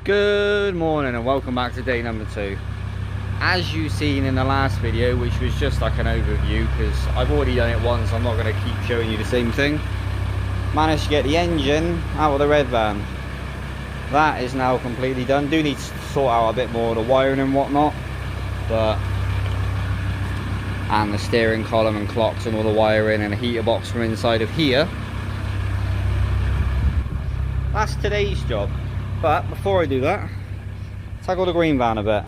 Good morning and welcome back to day number 2. As you've seen in the last video, which was just like an overview because I've already done it once, I'm not going to keep showing you the same thing. Managed to get the engine out of the red van. That is now completely done. Do need to sort out a bit more of the wiring and whatnot, and the steering column and clocks and all the wiring and a heater box from inside of here. That's today's job. But before I do that, tackle the green van a bit.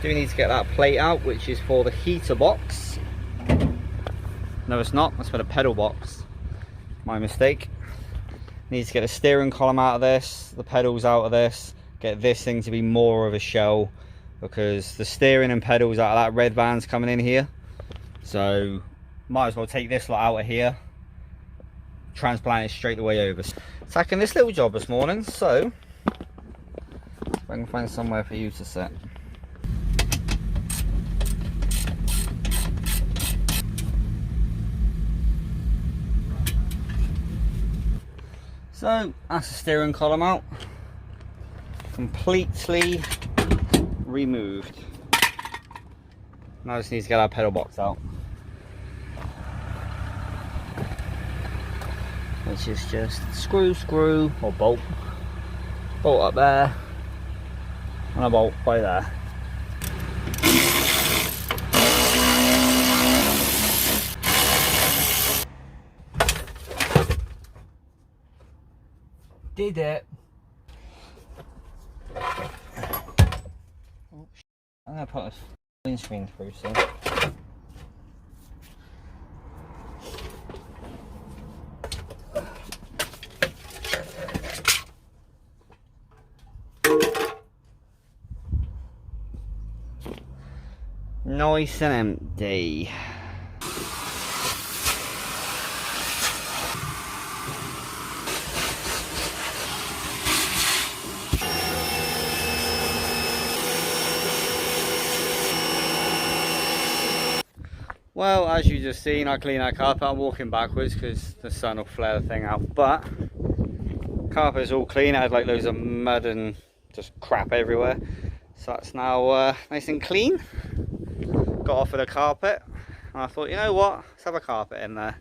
Do need to get that plate out, which is for the heater box. No, it's not. That's for the pedal box. My mistake. Need to get the steering column out of this, the pedals out of this, get this thing to be more of a shell, because the steering and pedals out of that red van's coming in here. So might as well take this lot out of here, transplant it straight the way over. Tackling this little job this morning, so if I can find somewhere for you to sit. So that's the steering column out, completely removed. Now I just need to get our pedal box out, which is just screw or bolt up there and a bolt by there. Did it. Oh, I'm gonna put a windscreen through soon. Nice and empty. Well, as you just seen, I clean that carpet. I'm walking backwards because the sun will flare the thing out, but carpet's all clean. I had like loads of mud and just crap everywhere, so that's now nice and clean. Got off of the carpet and I thought, you know what, let's have a carpet in there.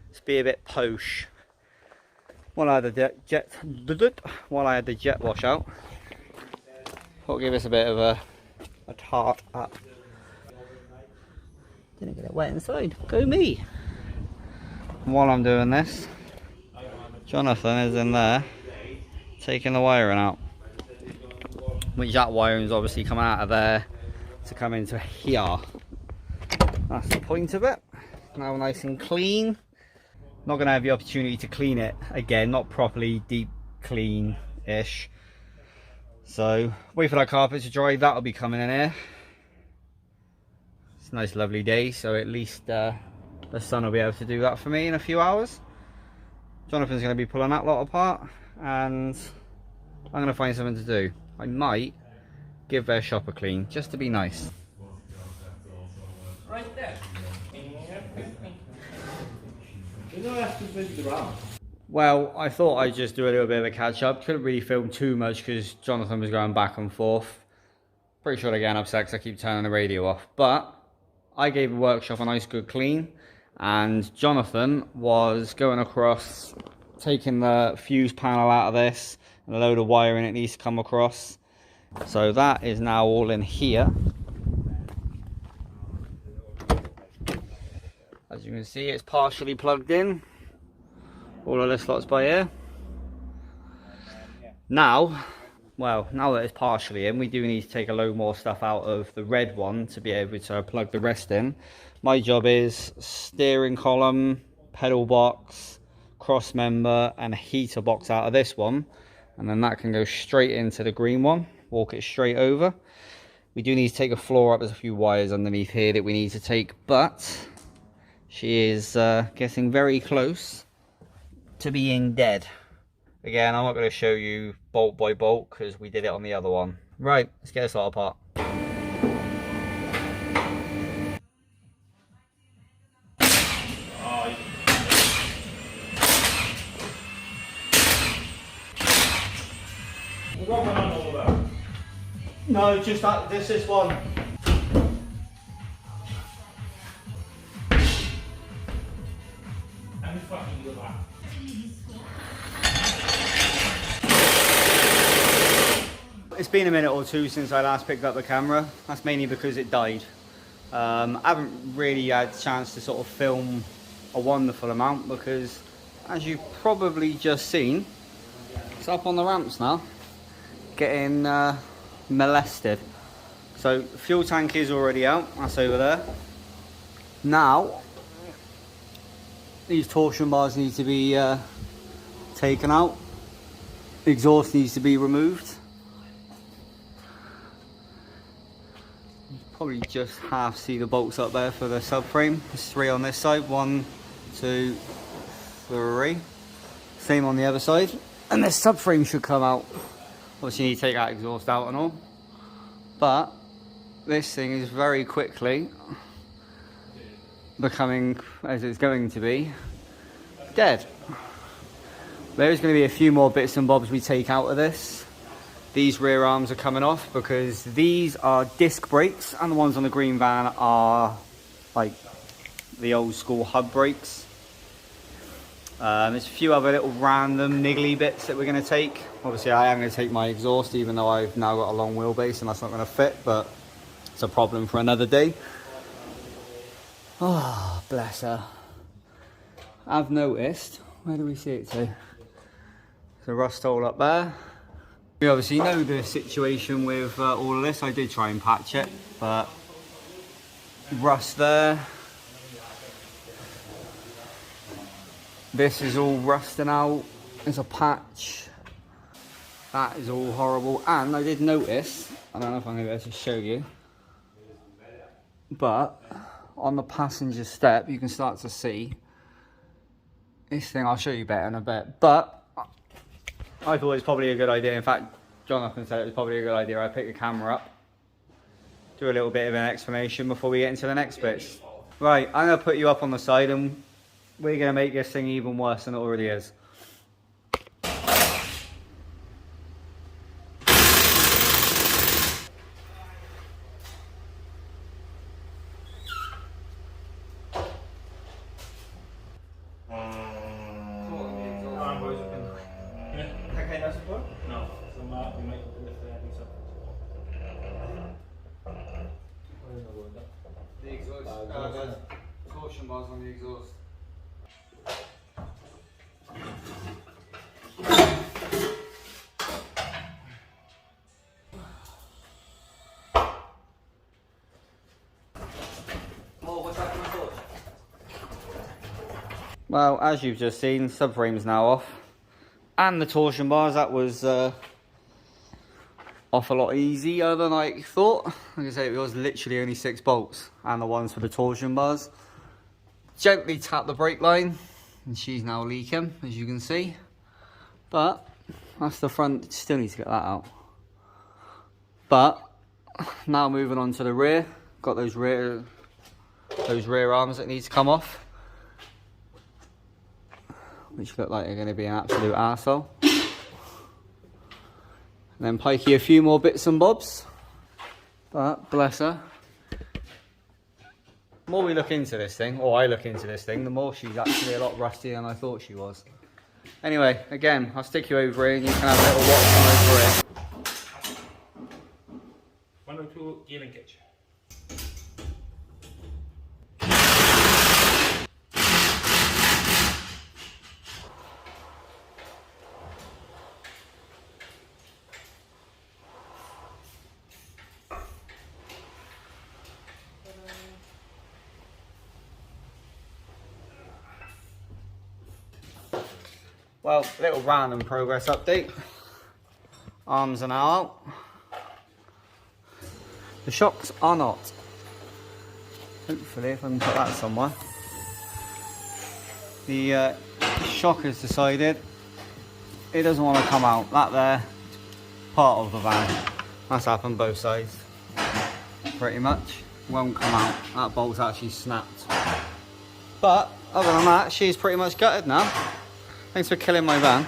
Let's be a bit posh. While I had the jet wash out, thought give us a bit of a tart up. Didn't get it wet inside. Go me. And while I'm doing this, Jonathan is in there taking the wiring out, which that wiring is obviously coming out of there to come into here. That's the point of it. Now nice and clean. Not going to have the opportunity to clean it again, not properly deep clean ish, so wait for that carpet to dry. That'll be coming in here. It's a nice lovely day, so at least the sun will be able to do that for me in a few hours. Jonathan's going to be pulling that lot apart and I'm going to find something to do. I might give their shop a clean, just to be nice. Right there. Well, I thought I'd just do a little bit of a catch up. Couldn't really film too much because Jonathan was going back and forth. Pretty sure they're getting upset because I keep turning the radio off. But I gave the workshop a nice good clean, and Jonathan was going across, taking the fuse panel out of this, and a load of wiring it needs to come across. So that is now all in here. As you can see, it's partially plugged in. All of this lot's by here. Now that it's partially in, we do need to take a load more stuff out of the red one to be able to plug the rest in. My job is steering column, pedal box, cross member, and a heater box out of this one. And then that can go straight into the green one. Walk it straight over. We do need to take a floor up. There's a few wires underneath here that we need to take, but she is getting very close to being dead. Again, I'm not going to show you bolt by bolt because we did it on the other one. Right, let's get this all apart. What went on all that? No, just that. This one. How many fucking you got that? It's been a minute or two since I last picked up the camera. That's mainly because it died. I haven't really had a chance to sort of film a wonderful amount because, as you've probably just seen, it's up on the ramps now, getting molested. So fuel tank is already out, that's over there. Now, these torsion bars need to be taken out. The exhaust needs to be removed. Probably just half see the bolts up there for the subframe. There's 3 on this side, 1, 2, 3. Same on the other side. And this subframe should come out. Obviously you need to take that exhaust out and all. But this thing is very quickly becoming, as it's going to be, dead. There's going to be a few more bits and bobs we take out of this. These rear arms are coming off because these are disc brakes and the ones on the green van are like the old school hub brakes. There's a few other little random niggly bits that we're going to take. Obviously I am going to take my exhaust even though I've now got a long wheelbase and that's not going to fit, but it's a problem for another day. Oh, bless her. I've noticed, where do we see it to? There's a rust hole up there. We obviously know the situation with all of this. I did try and patch it, but rust there. This is all rusting out. There's a patch. That is all horrible. And I did notice, I don't know if I'm going to be able to show you, but on the passenger step, you can start to see this thing. I'll show you better in a bit, but I thought it was probably a good idea. In fact, Jonathan said it was probably a good idea. I pick the camera up, do a little bit of an explanation before we get into the next bits. Right, I'm going to put you up on the side and we're going to make this thing even worse than it already is. The exhaust, the torsion bars on the exhaust. Oh, what's that for? Well, as you've just seen, subframe's now off. And the torsion bars, that was off a lot easier than I thought. Like I say, it was literally only 6 bolts and the ones for the torsion bars. Gently tap the brake line and she's now leaking, as you can see. But that's the front, still need to get that out. But now moving on to the rear, got those rear arms that need to come off, which look like they're going to be an absolute arsehole. And then Pikey a few more bits and bobs, but bless her. The more we look into this thing, or I look into this thing, the more she's actually a lot rustier than I thought she was. Anyway, again, I'll stick you over here and you can have a little watch from over here. 102 gear linkage. Well, little random progress update. Arms are now out. The shocks are not. Hopefully, if I can put that somewhere. The shock has decided it doesn't want to come out. That there, part of the van. That's happened both sides. Pretty much. Won't come out. That bolt's actually snapped. But, other than that, she's pretty much gutted now. Thanks for killing my van.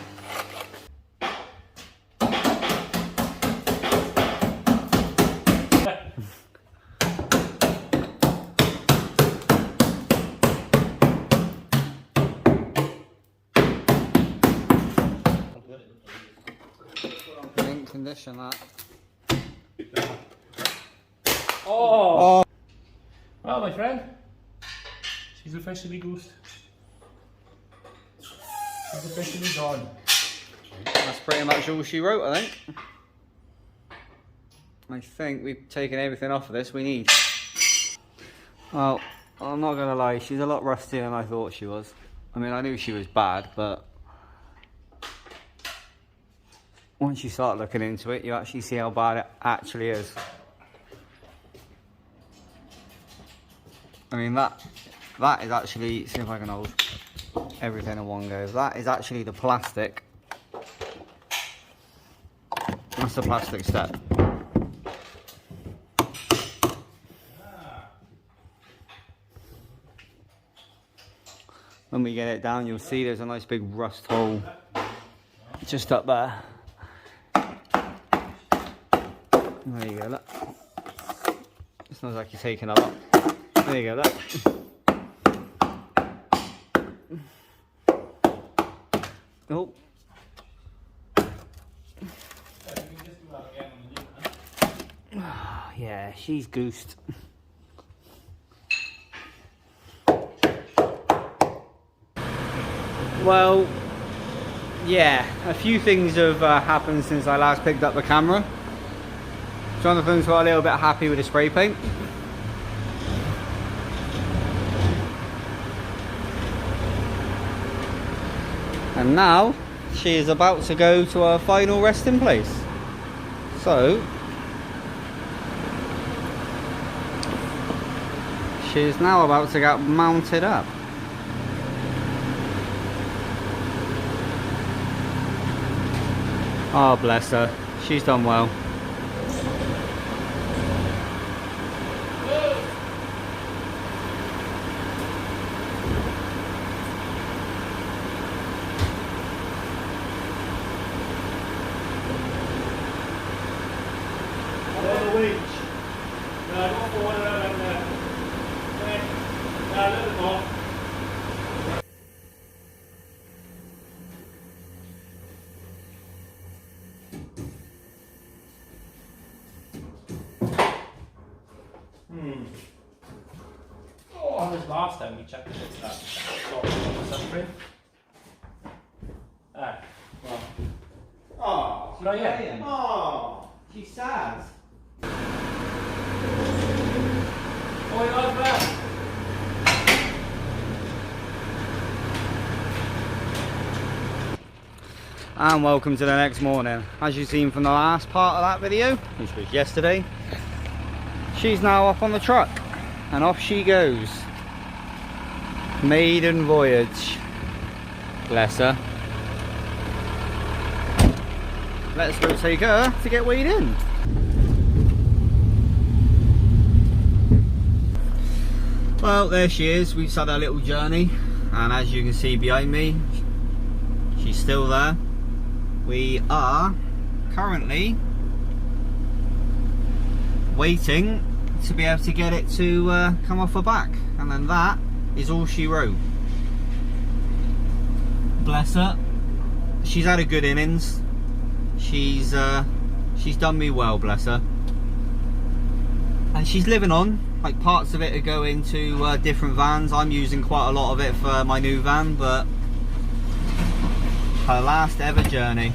condition that. Oh! Well, my friend, she's officially ghost. She's officially gone. That's pretty much all she wrote, I think. I think we've taken everything off of this we need. Well, I'm not gonna lie, she's a lot rustier than I thought she was. I mean, I knew she was bad, but once you start looking into it, you actually see how bad it actually is. I mean, that is actually, see if I can hold everything in one go. That is actually the plastic. That's the plastic step. When we get it down, you'll see there's a nice big rust hole just up there. There you go, look. It smells like you're taking a lot. There you go, look. Oh. Yeah, she's goosed. Well, yeah, a few things have happened since I last picked up the camera. Jonathan's got a little bit happy with the spray paint. And now she is about to go to her final resting place. So she is now about to get mounted up. Oh, bless her. She's done well. Oh, this last time we checked it, that sunscreen. Ah, well. Oh, Not yet. Oh, she's sad. Oh my God, man. And welcome to the next morning. As you've seen from the last part of that video, which was yesterday, she's now up on the truck and off she goes. Maiden voyage. Bless her. Let's go take her to get weighed in. Well, there she is. We've had our little journey, and as you can see behind me, she's still there. We are currently waiting to be able to get it to come off her back, and then that is all she wrote. Bless her. She's had a good innings. She's done me well, bless her. And she's living on. Like, parts of it are going to different vans. I'm using quite a lot of it for my new van, but her last ever journey.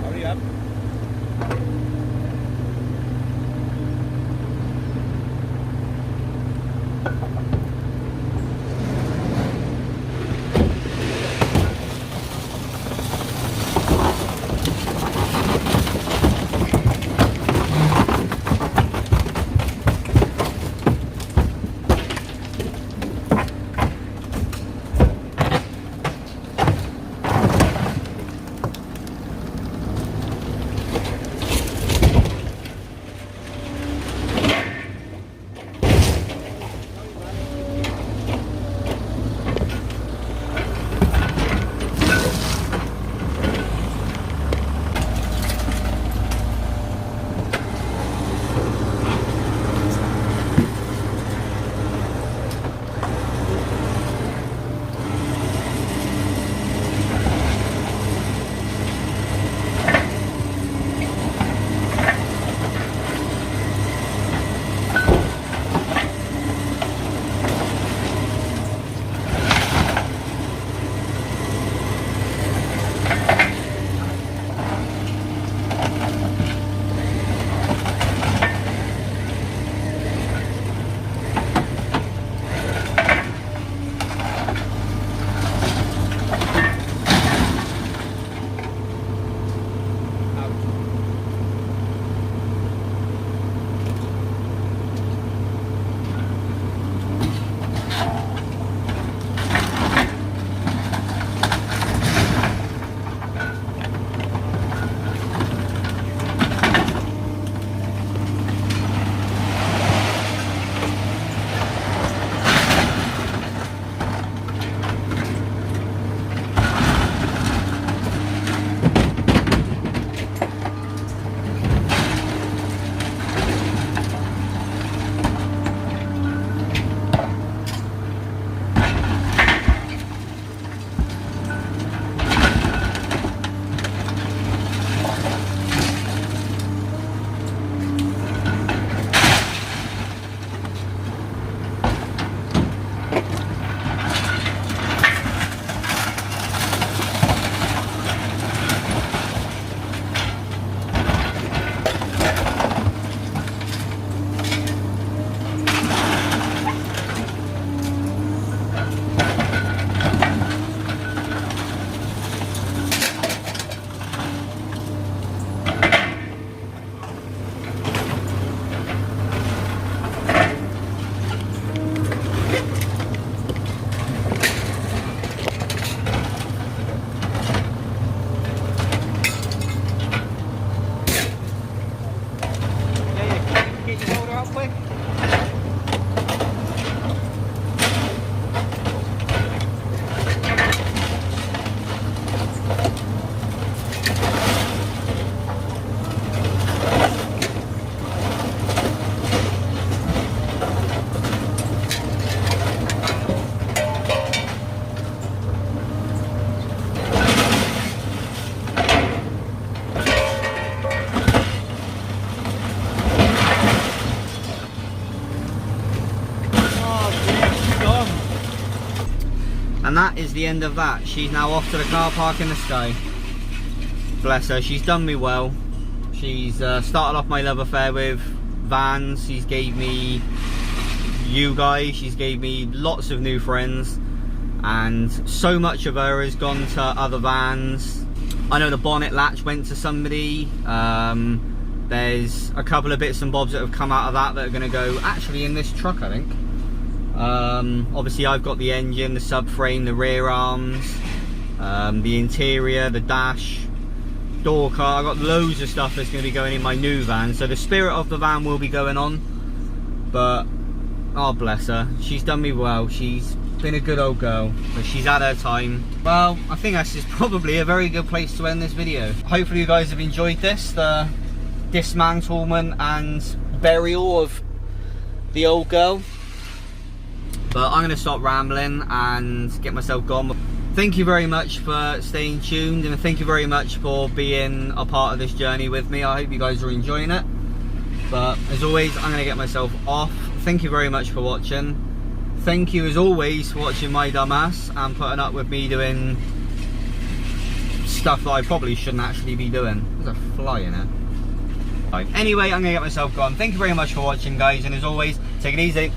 Hurry up. And that is the end of that. She's now off to the car park in the sky. Bless her, she's done me well. She's started off my love affair with vans. She's gave me you guys, she's gave me lots of new friends, and so much of her has gone to other vans. I know the bonnet latch went to somebody. There's a couple of bits and bobs that have come out of that that are going to go actually in this truck, I think. Obviously I've got the engine, the subframe, the rear arms, the interior, the dash, door car. I've got loads of stuff that's going to be going in my new van, so the spirit of the van will be going on. But oh bless her, she's done me well. She's been a good old girl, but she's had her time. Well, I think that's just probably a very good place to end this video. Hopefully you guys have enjoyed this, the dismantlement and burial of the old girl. But I'm going to stop rambling and get myself gone. Thank you very much for staying tuned, and thank you very much for being a part of this journey with me. I hope you guys are enjoying it. But as always, I'm going to get myself off. Thank you very much for watching. Thank you as always for watching my dumbass and putting up with me doing stuff that I probably shouldn't actually be doing. There's a fly in it. Anyway, I'm going to get myself gone. Thank you very much for watching, guys, and as always, take it easy.